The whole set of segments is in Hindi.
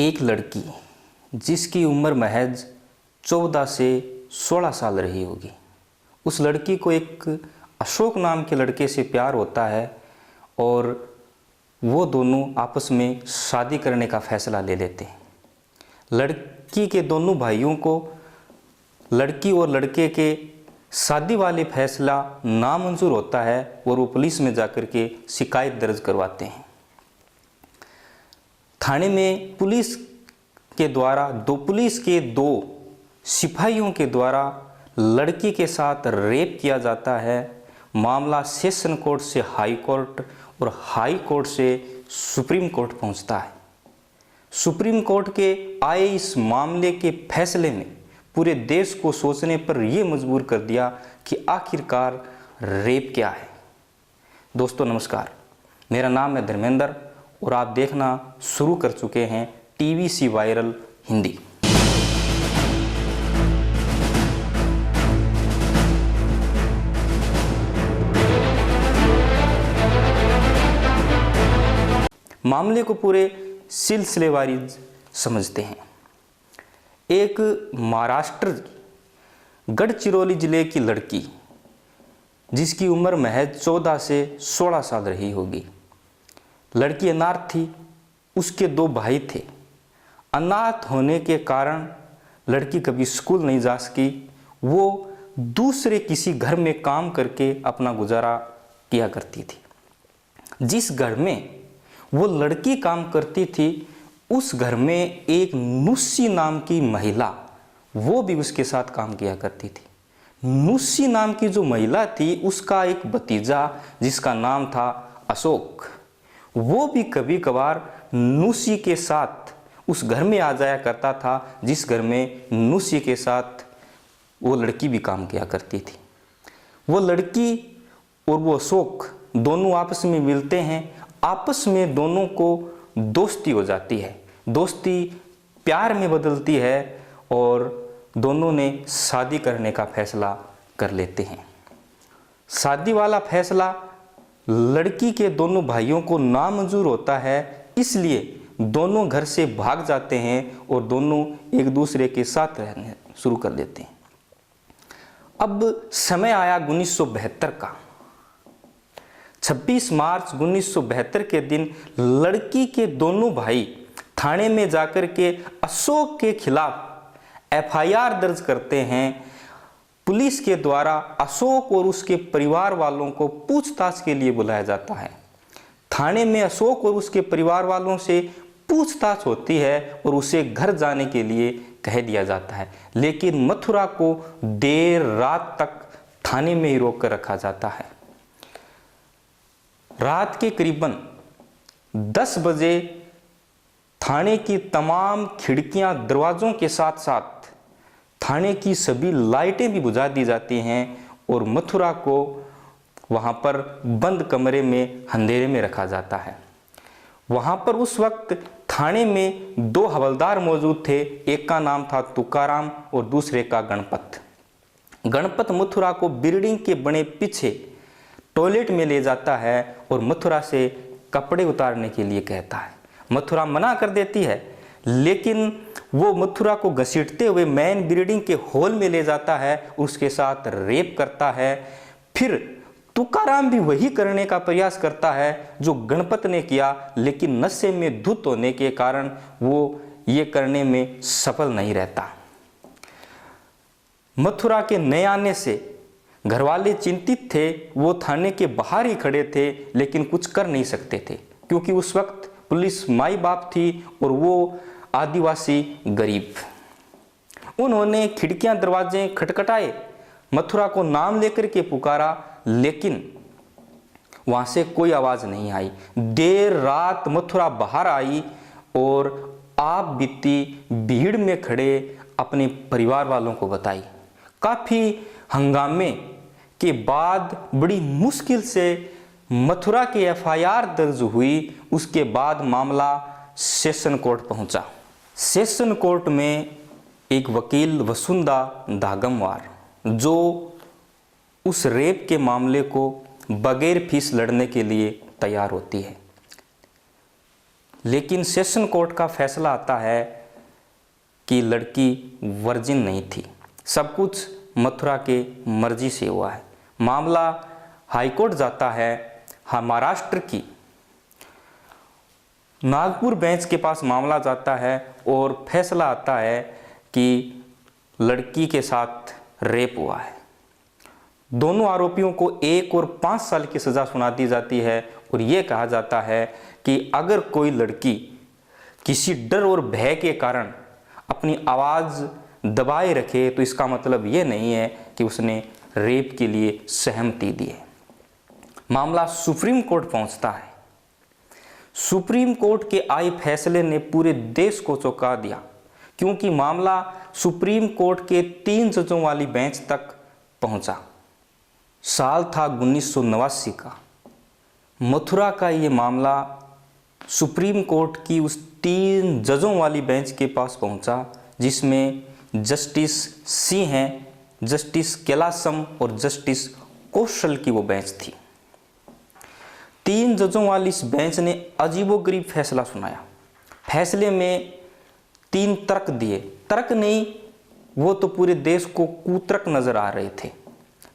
एक लड़की जिसकी उम्र महज 14 से 16 साल रही होगी, उस लड़की को एक अशोक नाम के लड़के से प्यार होता है और वो दोनों आपस में शादी करने का फैसला ले लेते हैं। लड़की के दोनों भाइयों को लड़की और लड़के के शादी वाले फैसला नामंजूर होता है और वो पुलिस में जाकर के शिकायत दर्ज करवाते हैं। थाने में पुलिस के दो सिपाहियों के द्वारा लड़की के साथ रेप किया जाता है। मामला सेशन कोर्ट से हाई कोर्ट और हाई कोर्ट से सुप्रीम कोर्ट पहुंचता है। सुप्रीम कोर्ट के आए इस मामले के फैसले ने पूरे देश को सोचने पर यह मजबूर कर दिया कि आखिरकार रेप क्या है। दोस्तों नमस्कार, मेरा नाम है धर्मेंद्र और आप देखना शुरू कर चुके हैं टीवीसी वायरल हिंदी। मामले को पूरे सिलसिलेवारी समझते हैं। एक महाराष्ट्र गढ़चिरौली जिले की लड़की जिसकी उम्र महज 14 से 16 साल रही होगी। लड़की अनाथ थी, उसके दो भाई थे। अनाथ होने के कारण लड़की कभी स्कूल नहीं जा सकी। वो दूसरे किसी घर में काम करके अपना गुजारा किया करती थी। जिस घर में वो लड़की काम करती थी उस घर में एक नुस्सी नाम की महिला वो भी उसके साथ काम किया करती थी। नुस्सी नाम की जो महिला थी उसका एक भतीजा जिसका नाम था अशोक, वो भी कभी कभार नुस्सी के साथ उस घर में आ जाया करता था जिस घर में नुस्सी के साथ वो लड़की भी काम किया करती थी। वो लड़की और वो अशोक दोनों आपस में मिलते हैं। आपस में दोनों को दोस्ती हो जाती है। दोस्ती प्यार में बदलती है और दोनों ने शादी करने का फैसला कर लेते हैं। शादी वाला फैसला लड़की के दोनों भाइयों को नामंजूर होता है, इसलिए दोनों घर से भाग जाते हैं और दोनों एक दूसरे के साथ रहने शुरू कर देते हैं। अब समय आया 1972 का। 26 मार्च 1972 के दिन लड़की के दोनों भाई थाने में जाकर के अशोक के खिलाफ एफआईआर दर्ज करते हैं। पुलिस के द्वारा अशोक और उसके परिवार वालों को पूछताछ के लिए बुलाया जाता है। थाने में अशोक और उसके परिवार वालों से पूछताछ होती है और उसे घर जाने के लिए कह दिया जाता है, लेकिन मथुरा को देर रात तक थाने में ही रोक कर रखा जाता है। रात के करीबन 10 बजे थाने की तमाम खिड़कियां दरवाजों के साथ साथ थाने की सभी लाइटें भी बुझा दी जाती हैं और मथुरा को वहां पर बंद कमरे में अंधेरे में रखा जाता है। वहां पर उस वक्त थाने में 2 हवलदार मौजूद थे। एक का नाम था तुकाराम और दूसरे का गणपत। गणपत मथुरा को बिल्डिंग के बने पीछे टॉयलेट में ले जाता है और मथुरा से कपड़े उतारने के लिए कहता है। मथुरा मना कर देती है, लेकिन वो मथुरा को घसीटते हुए मेन बिल्डिंग के हॉल में ले जाता है, उसके साथ रेप करता है। फिर तुकाराम भी वही करने का प्रयास करता है जो गणपत ने किया, लेकिन नशे में धुत होने के कारण वो ये करने में सफल नहीं रहता। मथुरा के नए आने से घरवाले चिंतित थे। वो थाने के बाहर ही खड़े थे, लेकिन कुछ कर नहीं सकते थे क्योंकि उस वक्त पुलिस माई बाप थी और वो आदिवासी गरीब। उन्होंने खिड़कियां दरवाजे खटखटाए, मथुरा को नाम लेकर के पुकारा, लेकिन वहां से कोई आवाज नहीं आई। देर रात मथुरा बाहर आई और आप बीती भीड़ में खड़े अपने परिवार वालों को बताई। काफी हंगामे के बाद बड़ी मुश्किल से मथुरा की एफआईआर दर्ज हुई। उसके बाद मामला सेशन कोर्ट पहुंचा। सेशन कोर्ट में एक वकील वसुंधा धागमवार जो उस रेप के मामले को बगैर फीस लड़ने के लिए तैयार होती है। लेकिन सेशन कोर्ट का फैसला आता है कि लड़की वर्जिन नहीं थी, सब कुछ मथुरा के मर्जी से हुआ है। मामला हाईकोर्ट जाता है, महाराष्ट्र की नागपुर बेंच के पास मामला जाता है और फैसला आता है कि लड़की के साथ रेप हुआ है। दोनों आरोपियों को 1 और 5 साल की सज़ा सुना दी जाती है और ये कहा जाता है कि अगर कोई लड़की किसी डर और भय के कारण अपनी आवाज़ दबाए रखे तो इसका मतलब ये नहीं है कि उसने रेप के लिए सहमति दी है। मामला सुप्रीम कोर्ट पहुंचता है। सुप्रीम कोर्ट के आए फैसले ने पूरे देश को चौंका दिया, क्योंकि मामला सुप्रीम कोर्ट के 3 जजों वाली बेंच तक पहुंचा। साल था 1989 का। मथुरा का ये मामला सुप्रीम कोर्ट की उस 3 जजों वाली बेंच के पास पहुंचा, जिसमें जस्टिस सिंह हैं, जस्टिस कैलासम और जस्टिस कौशल की वो बेंच थी। 3 जजों वाली इस बेंच ने अजीबोगरीब फैसला सुनाया। फैसले में 3 तर्क दिए। तर्क नहीं, वो तो पूरे देश को कुतर्क नजर आ रहे थे।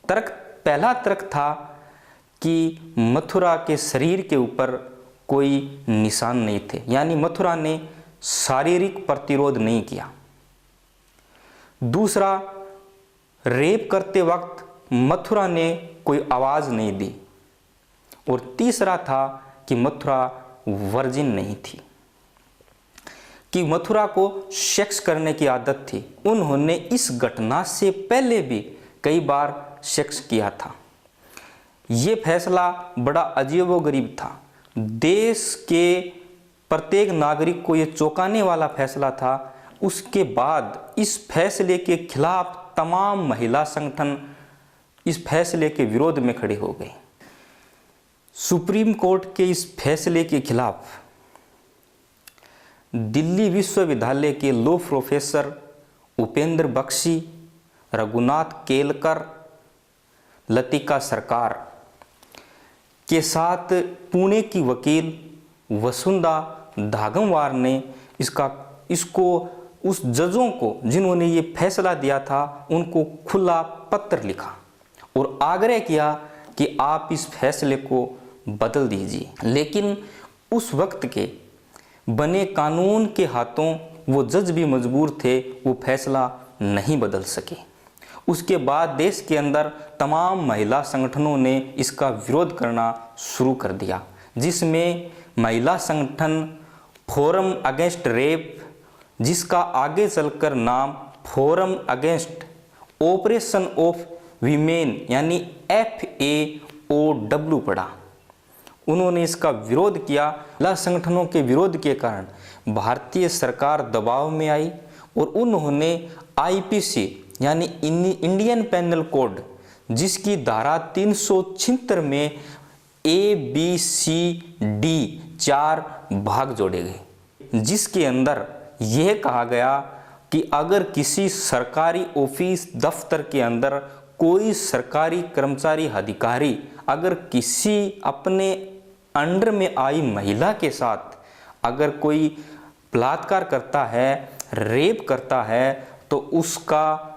पहला तर्क था कि मथुरा के शरीर के ऊपर कोई निशान नहीं थे, यानी मथुरा ने शारीरिक प्रतिरोध नहीं किया। दूसरा, रेप करते वक्त मथुरा ने कोई आवाज़ नहीं दी। और तीसरा था कि मथुरा वर्जिन नहीं थी, कि मथुरा को सेक्स करने की आदत थी। उन्होंने इस घटना से पहले भी कई बार सेक्स किया था। ये फैसला बड़ा अजीबोगरीब था। देश के प्रत्येक नागरिक को ये चौंकाने वाला फैसला था। उसके बाद इस फैसले के खिलाफ तमाम महिला संगठन इस फैसले के विरोध में खड़े हो गए। सुप्रीम कोर्ट के इस फैसले के खिलाफ दिल्ली विश्वविद्यालय के लॉ प्रोफेसर उपेंद्र बख्शी, रघुनाथ केलकर, लतिका सरकार के साथ पुणे की वकील वसुंधा धागमवार ने इसको उस जजों को जिन्होंने ये फैसला दिया था उनको खुला पत्र लिखा और आग्रह किया कि आप इस फैसले को बदल दीजिए। लेकिन उस वक्त के बने कानून के हाथों वो जज भी मजबूर थे, वो फैसला नहीं बदल सके। उसके बाद देश के अंदर तमाम महिला संगठनों ने इसका विरोध करना शुरू कर दिया, जिसमें महिला संगठन फोरम अगेंस्ट रेप, जिसका आगे चलकर नाम forum against operation of women यानी FAOW पड़ा, उन्होंने इसका विरोध किया। महिला संगठनों के विरोध के कारण भारतीय सरकार दबाव में आई और उन्होंने IPC यानी इंडियन पेनल कोड, जिसकी धारा 376 में ABCD 4 भाग जोड़े गए, जिसके अंदर यह कहा गया कि अगर किसी सरकारी ऑफिस दफ्तर के अंदर कोई सरकारी कर्मचारी अधिकारी अगर किसी अपने अंडर में आई महिला के साथ अगर कोई बलात्कार करता है, रेप करता है, तो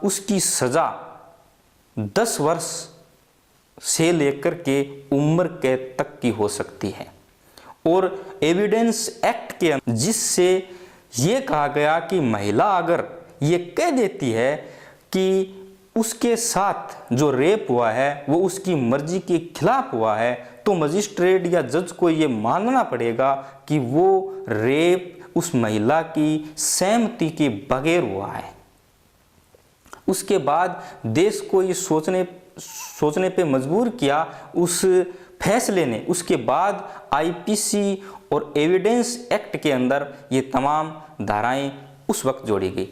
उसकी सज़ा 10 वर्ष से लेकर के उम्र कैद तक की हो सकती है। और एविडेंस एक्ट के जिससे ये कहा गया कि महिला अगर ये कह देती है कि उसके साथ जो रेप हुआ है वो उसकी मर्जी के खिलाफ हुआ है, तो मजिस्ट्रेट या जज को ये मानना पड़ेगा कि वो रेप उस महिला की सहमति के बगैर हुआ है। उसके बाद देश को ये सोचने पे मजबूर किया उस फैसले ने। उसके बाद IPC और एविडेंस एक्ट के अंदर ये तमाम धाराएं उस वक्त जोड़ी गई।